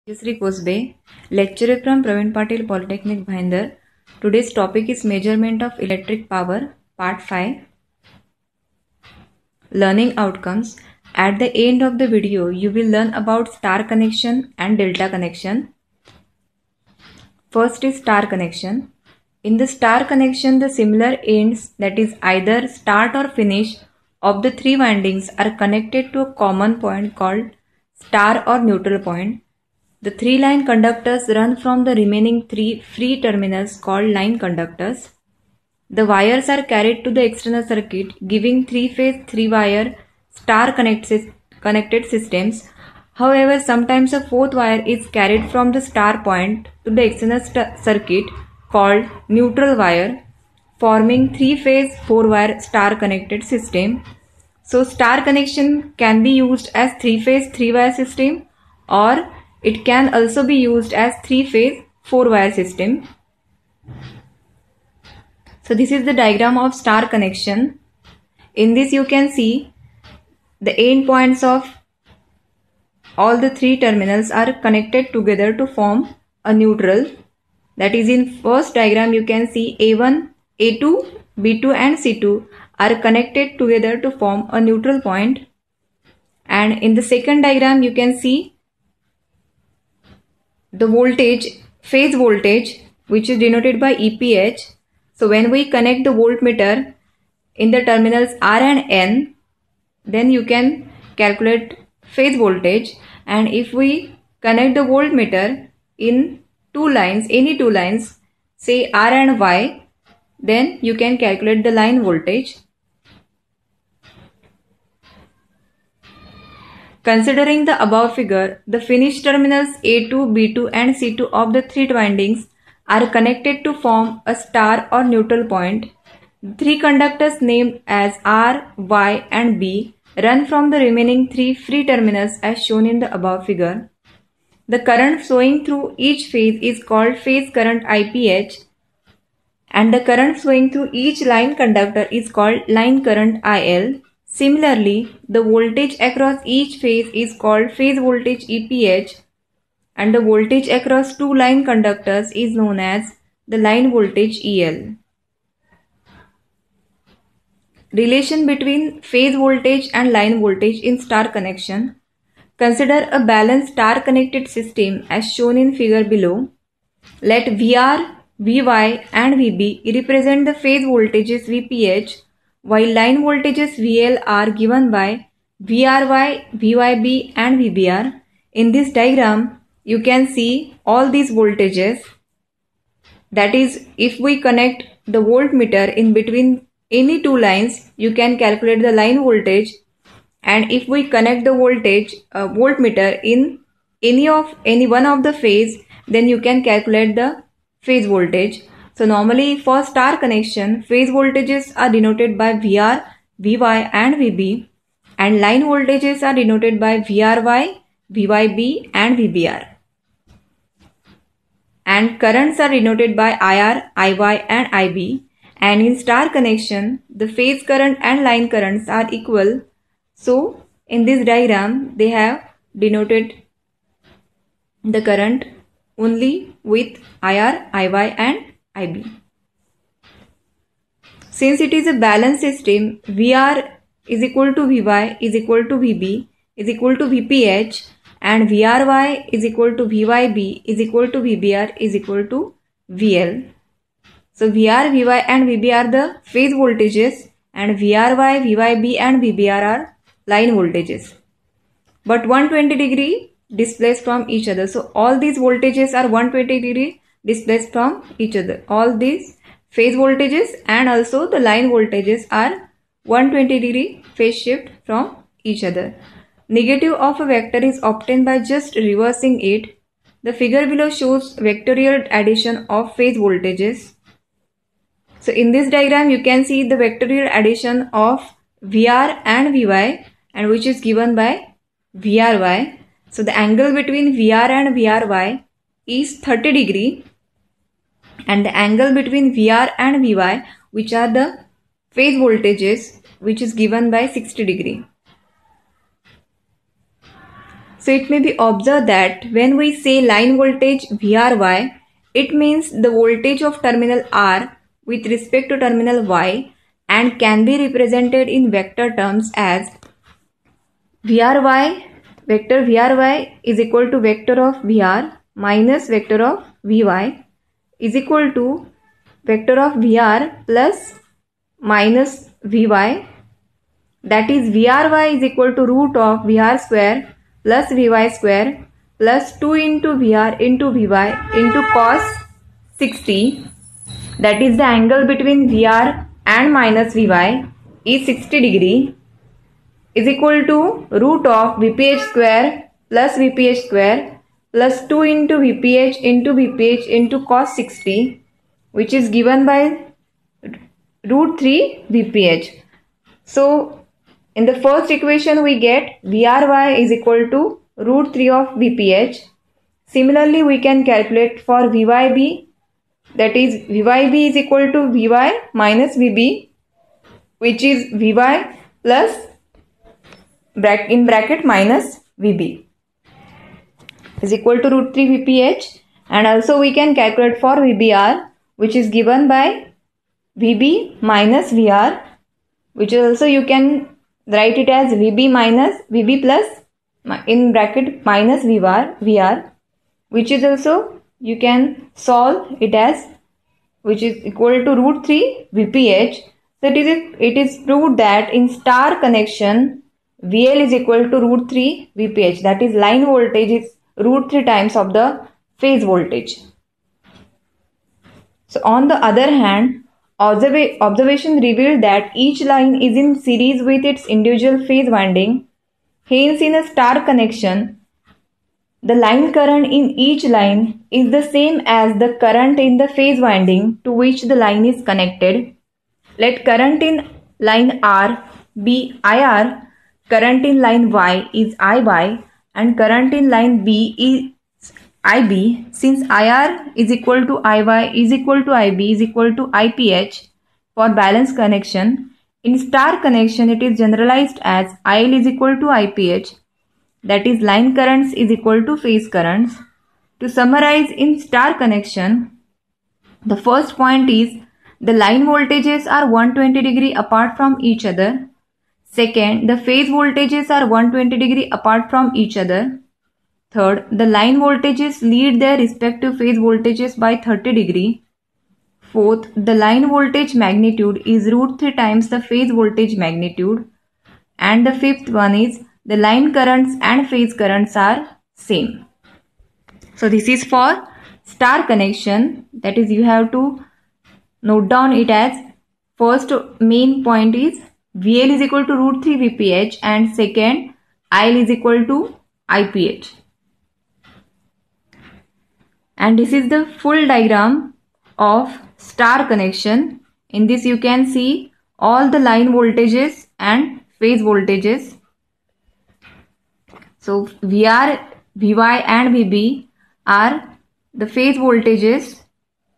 Sri Kosbe, lecturer from Praveen Patil Polytechnic Bhinder. Today's topic is measurement of electric power, part 5. Learning outcomes. At the end of the video, you will learn about star connection and delta connection. First is star connection. In the star connection, the similar ends, that is either start or finish of the three windings, are connected to a common point called star or neutral point. The three line conductors run from the remaining three free terminals called line conductors. The wires are carried to the external circuit, giving three-phase, three-wire star connected systems. However, sometimes a fourth wire is carried from the star point to the external circuit called neutral wire, forming three-phase, four-wire star connected system. So, star connection can be used as three-phase, three-wire system, or it can also be used as three-phase, four-wire system. So this is the diagram of star connection. In this you can see the end points of all the three terminals are connected together to form a neutral. That is, in first diagram you can see A1, A2, B2 and C2 are connected together to form a neutral point. And in the second diagram you can see the voltage, phase voltage, which is denoted by EPH. So when we connect the voltmeter in the terminals R and N, then you can calculate phase voltage. And if we connect the voltmeter in two lines, any two lines, say R and Y, then you can calculate the line voltage. Considering the above figure, the finished terminals A2, B2 and C2 of the three windings are connected to form a star or neutral point. Three conductors named as R, Y and B run from the remaining three free terminals as shown in the above figure. The current flowing through each phase is called phase current IPH, and the current flowing through each line conductor is called line current IL. Similarly, the voltage across each phase is called phase voltage EPH, and the voltage across two line conductors is known as the line voltage EL. Relation between phase voltage and line voltage in star connection. Consider a balanced star connected system as shown in figure below. Let VR, VY and VB represent the phase voltages VPH, while line voltages VL are given by VRY, VYB and VBR. In this diagram, you can see all these voltages. That is, if we connect the voltmeter in between any two lines, you can calculate the line voltage. And if we connect the voltmeter in any one of the phase, then you can calculate the phase voltage. So normally for star connection, phase voltages are denoted by VR, VY and VB, and line voltages are denoted by VRY, VYB and VBR. And currents are denoted by IR, IY and IB. And in star connection, the phase current and line currents are equal. So in this diagram, they have denoted the current only with IR, IY and IB. Since it is a balanced system, VR is equal to VY is equal to VB is equal to VPH, and VRY is equal to VYB is equal to VBR is equal to VL. So VR, VY and VB are the phase voltages, and VRY, VYB and VBR are line voltages, but 120 degree displaced from each other. So all these voltages are 120 degree displaced from each other. All these phase voltages and also the line voltages are 120 degree phase shift from each other. Negative of a vector is obtained by just reversing it. The figure below shows vectorial addition of phase voltages. So in this diagram you can see the vectorial addition of VR and VY, and which is given by VRY. So the angle between VR and VRY is 30 degree, and the angle between VR and VY, which are the phase voltages, which is given by 60 degree. So it may be observed that when we say line voltage VRY, it means the voltage of terminal R with respect to terminal Y and can be represented in vector terms as VRY, vector VRY is equal to vector of VR minus vector of Vy is equal to vector of VR plus minus Vy, that is VRY is equal to root of VR square plus Vy square plus 2 into VR into Vy into cos 60, that is the angle between VR and minus Vy is 60 degree, is equal to root of Vph square plus Vph square plus 2 into Vph into cos 60, which is given by root 3 Vph. So in the first equation we get VRY is equal to root 3 of Vph. Similarly we can calculate for Vyb, that is Vyb is equal to Vy minus Vb, which is Vy plus in bracket minus Vb is equal to root 3 Vph, and also we can calculate for Vbr, which is given by Vb minus Vr, which is also you can write it as Vb plus in bracket minus Vr, which is also you can solve it as which is equal to root 3 Vph. So it is proved that in star connection VL is equal to root 3 Vph, that is line voltage is root 3 times of the phase voltage. So on the other hand, observation revealed that each line is in series with its individual phase winding. Hence in a star connection, the line current in each line is the same as the current in the phase winding to which the line is connected. Let current in line R be IR, current in line Y is IY, and current in line B is IB. Since IR is equal to IY is equal to IB is equal to IPH for balanced connection, in star connection it is generalized as IL is equal to IPH, that is line currents is equal to phase currents. To summarize, in star connection, the first point is the line voltages are 120 degree apart from each other. Second, the phase voltages are 120 degree apart from each other. Third, the line voltages lead their respective phase voltages by 30 degree. Fourth, the line voltage magnitude is root 3 times the phase voltage magnitude. And the fifth one is the line currents and phase currents are same. So this is for star connection, that is you have to note down it as first main point is VL is equal to root 3 Vph and second IL is equal to IPH. And this is the full diagram of star connection. In this you can see all the line voltages and phase voltages. So VR, Vy and Vb are the phase voltages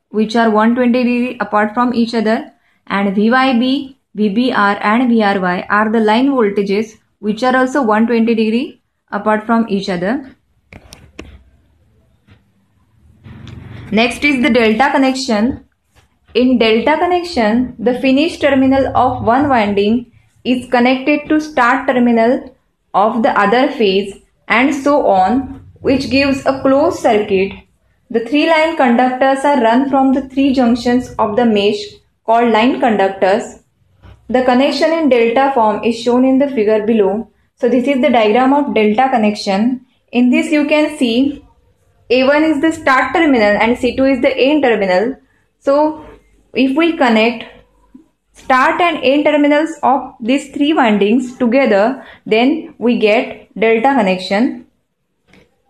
which are 120 degree apart from each other, and Vyb, Vbr and Vry are the line voltages which are also 120 degree apart from each other. Next is the delta connection. In delta connection, the finished terminal of one winding is connected to start terminal of the other phase and so on, which gives a closed circuit. The three line conductors are run from the three junctions of the mesh called line conductors. The connection in delta form is shown in the figure below. So this is the diagram of delta connection. In this you can see A1 is the start terminal and C2 is the end terminal. So if we connect start and end terminals of these three windings together, then we get delta connection.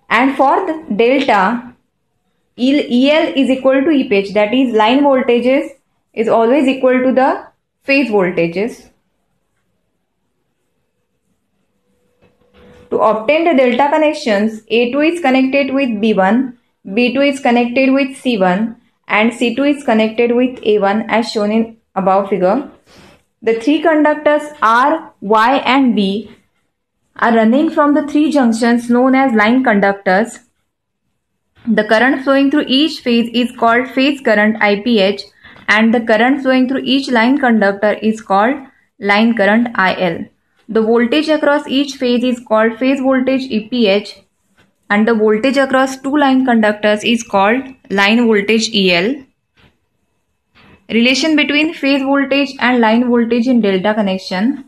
And for the delta, EL is equal to EPH, that is line voltages is always equal to the phase voltages. To obtain the delta connections, A2 is connected with B1, B2 is connected with C1 and C2 is connected with A1 as shown in above figure. The three conductors R, Y and B are running from the three junctions known as line conductors. The current flowing through each phase is called phase current IPH, and the current flowing through each line conductor is called line current IL. The voltage across each phase is called phase voltage EPH, and the voltage across two line conductors is called line voltage EL. Relation between phase voltage and line voltage in delta connection.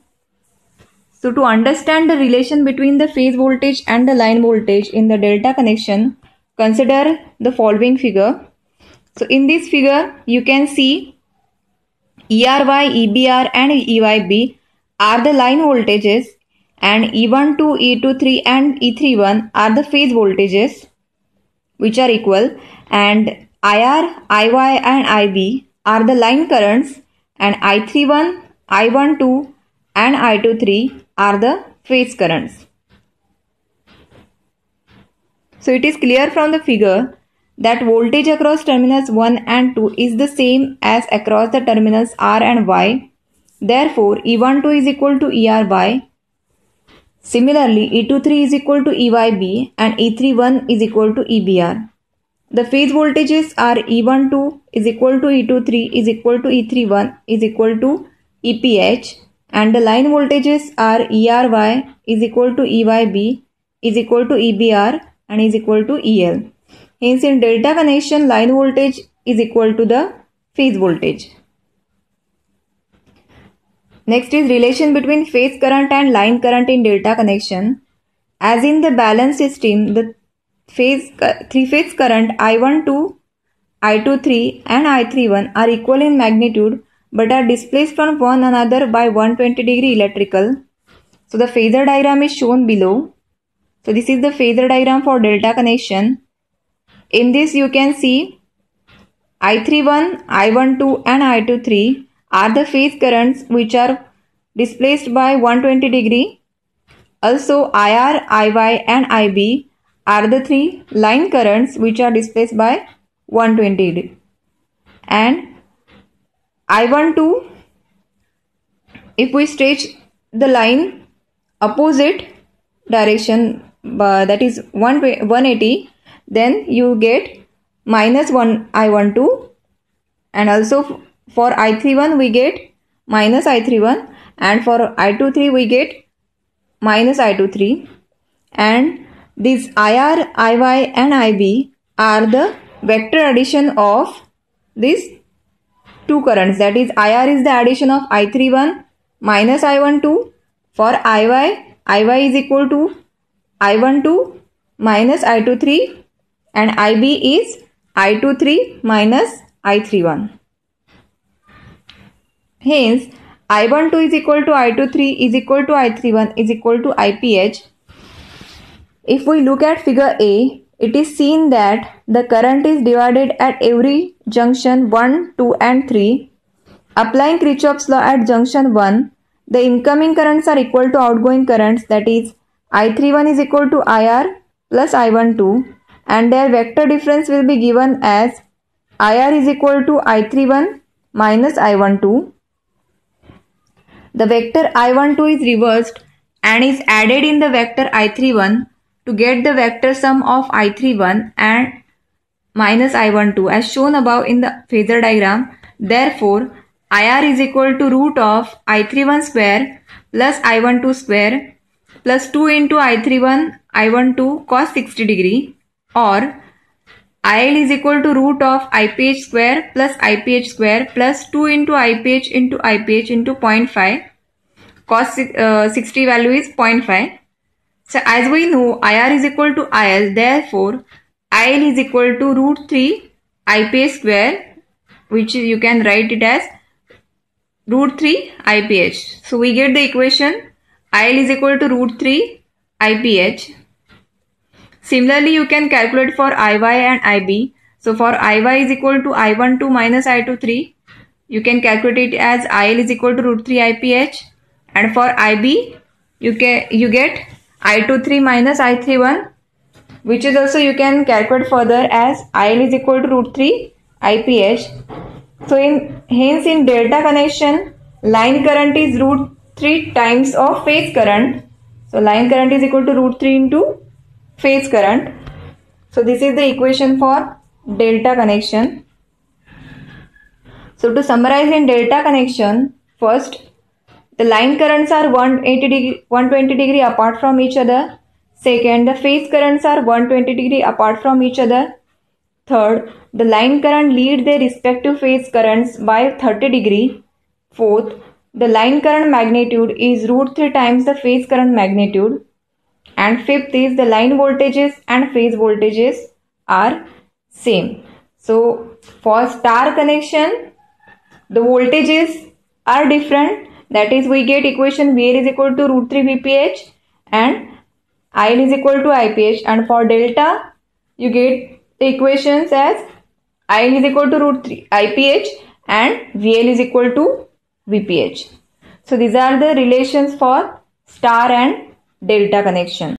So to understand the relation between the phase voltage and the line voltage in the delta connection, consider the following figure. So in this figure, you can see ERY, EBR and EYB are the line voltages, and E12, E23 and E31 are the phase voltages which are equal, and IR, IY and IB are the line currents, and I31, I12 and I23 are the phase currents. So it is clear from the figure that voltage across terminals 1 and 2 is the same as across the terminals R and Y. Therefore, E12 is equal to ERY. Similarly, E23 is equal to EYB and E31 is equal to EBR. The phase voltages are E12 is equal to E23 is equal to E31 is equal to EPH, and the line voltages are ERY is equal to EYB is equal to EBR and is equal to EL. Hence, in delta connection, line voltage is equal to the phase voltage. Next is relation between phase current and line current in delta connection. As in the balanced system, the three-phase current I12, I23 and I31 are equal in magnitude but are displaced from one another by 120 degree electrical. So the phasor diagram is shown below. So this is the phasor diagram for delta connection. In this you can see I31, I12 and I23 are the phase currents which are displaced by 120 degree. Also IR, IY and IB are the three line currents which are displaced by 120 degree. And I12, if we stretch the line opposite direction, that is 180, then you get minus 1 I12, and also for I31 we get minus I31, and for I23 we get minus I23, and these IR, IY and IB are the vector addition of these two currents, that is IR is the addition of I31 minus I12, for IY is equal to I12 minus I23, and IB is I23 minus I31. Hence, I12 is equal to I23 is equal to I31 is equal to IPH. If we look at figure A, it is seen that the current is divided at every junction 1, 2 and 3. Applying Kirchhoff's law at junction 1, the incoming currents are equal to outgoing currents, that is I31 is equal to IR plus I12, and their vector difference will be given as IR is equal to I31 minus I12. The vector I12 is reversed and is added in the vector I31 to get the vector sum of I31 and minus I12 as shown above in the phasor diagram. Therefore, IR is equal to root of I31 square plus I12 square plus 2 into I31 I12 cos 60 degree, or IL is equal to root of IPH square plus IPH square plus 2 into IPH into 0.5. Cos 60 value is 0.5. So as we know, IR is equal to IL, therefore IL is equal to root 3 IPH square, which you can write it as root 3 IPH. So we get the equation IL is equal to root 3 IPH. Similarly, you can calculate for IY and IB. So for IY is equal to I12 minus I23, you can calculate it as IL is equal to root 3 IPH, and for IB you get I23 minus I31, which is also you can calculate further as IL is equal to root 3 IPH. So hence in delta connection, line current is root 3 times of phase current, So line current is equal to root 3 into phase current. So this is the equation for delta connection. So to summarize in delta connection, first, the line currents are 120 degree apart from each other. Second, the phase currents are 120 degree apart from each other. Third, the line current lead their respective phase currents by 30 degree. Fourth, the line current magnitude is root 3 times the phase current magnitude. And fifth is the line voltages and phase voltages are same. So for star connection, the voltages are different. That is, we get equation VL is equal to root 3 VPH and IL is equal to IPH. And for delta, you get the equations as IL is equal to root 3 IPH and VL is equal to VPH. So these are the relations for star and delta connection.